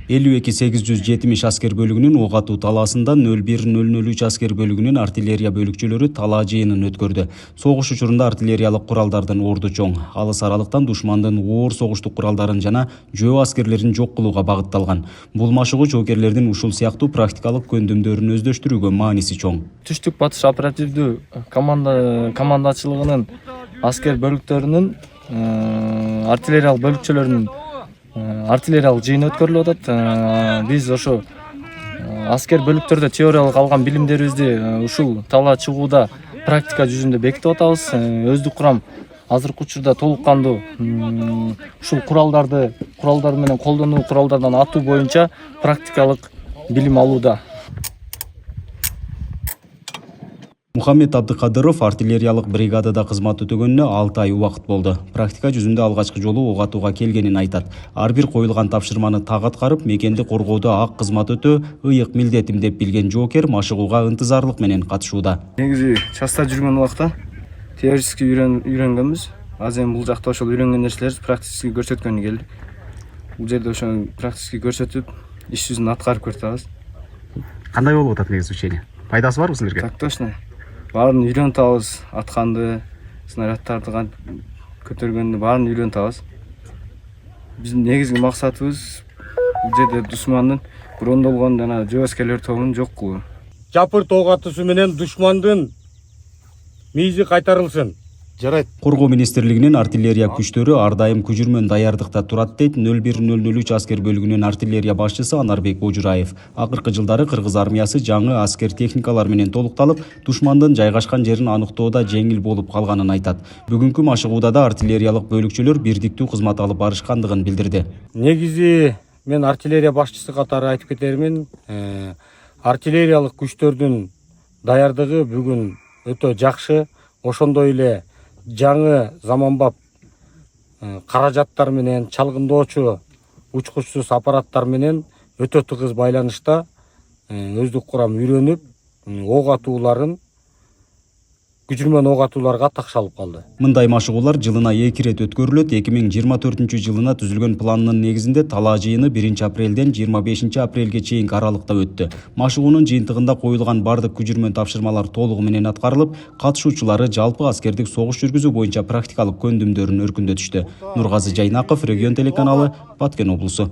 52870 аскер бөлүгүнүн ок атуу талаасында 01003 аскер бөлүгүнүн артиллерия бөлүкчөлөрү талаа жыйынын өткөрдү. Согуш учурунда артиллериялык куралдардын орду чоң. Алыс аралыктан душмандын оор согуштук куралдарын жана жөө аскерлерин жок кылууга багытталган. Бул машыгуу жоокерлердин ушул сыяктуу практикалык көндүмдөрүн өздөштүрүүгө мааниси чоң. Түштүк батыш оперативдүү командачылыгынын аскер бөлүктөрүнүн артиллериялык бөлүкчөлөрүнүн артиллериялык жыйыны өткөрүлүп атат. Биз ошо аскер бөлүктөрдө теориялык алган билимдерибизди ушул талаа чыгууда практика жүзүндө бекитип атабыз. Өздүк курам азыркы учурда толук кандуу ушул куралдар менен колдонуу куралдардан атуу боюнча практикалык билим алууда. Мухаммед Абдыкадыров артиллериялык бригадада кызмат өтөгөнүнө 6 ай убакыт болду. Практика жүзүндө алгачкы жолу ок атууга келгенин айтат. Ар бир коюлган тапшырманы так аткарып, мекенди коргоодо ак кызмат өтөө ыйык милдетим деп билген жоокер машыгууга ынтызарлык менен катышууда. Негизи часта жүргөн убакта теоретически үйрөнгөнбүз. Азыр эми бул жакта ошол үйрөнгөн нерселерди практически көрсөткөнү келдик. Бул жерде ошо практически көрсөтүп, иш жүзүндө аткарып көрсөтөбүз. Кандай болуп атат негизи учение? Пайдасы барбы силерге? Так точно. Баарын үйрөнүп алабыз, атканды, снаряддарды көтөргөндү баарын үйрөнүп алабыз. Биздин негизги максатыбыз бул жерде душмандын брондолгон жана жөө аскерлер тобун жок кылуу. Жапырт ок атуусу менен душмандын мийизи кайтарылсын. Жарайт. Коргоо министрлигинин артиллерия күчтөрү ар дайым күжүрмөн даярдыкта турат дейт 01003 аскер бөлүгүнүн артиллерия башчысы Анарбек Божураев. Акыркы жылдары кыргыз армиясы жаңы аскер техникалар менен толукталып, душмандын жайгашкан жерин аныктоодо жеңил болуп калганын айтат. Бүгүнкү машыгууда да артиллериялык бөлүкчөлөр бирдиктүү кызмат алып барышкандыгын билдирди. Негизи мен артиллерия башчысы катары айтып кетермин. Артиллериялык күчтөрдүн даярдыгы бүгүн өтө жакшы. Ошондой эле жаңы заманбап каражаттар менен, чалгындоочу учкучсуз аппараттар менен өтө тыгыз байланышта өздүк курам үйрөнүп, ок атууларын күчүрмөн ок атууларга такшалып калды. Мындай машыгуулар жылына 2 рет өткөрүлөт. 2024 жылына түзүлгөн пландын негизинде талаа жыйыны 1 апрелден 25 апрелге чейинки аралыкта өттү. Машыгуунун жыйынтыгында коюлган бардык күчүрмөн тапшырмалар толугу менен аткарылып, катышуучулары жалпы аскердик согуш жүргүзүү боюнча практикалык көндүмдөрүн өркүндөтүштү. Нургазы Жайнаков, Регион телеканалы, Баткен облусу.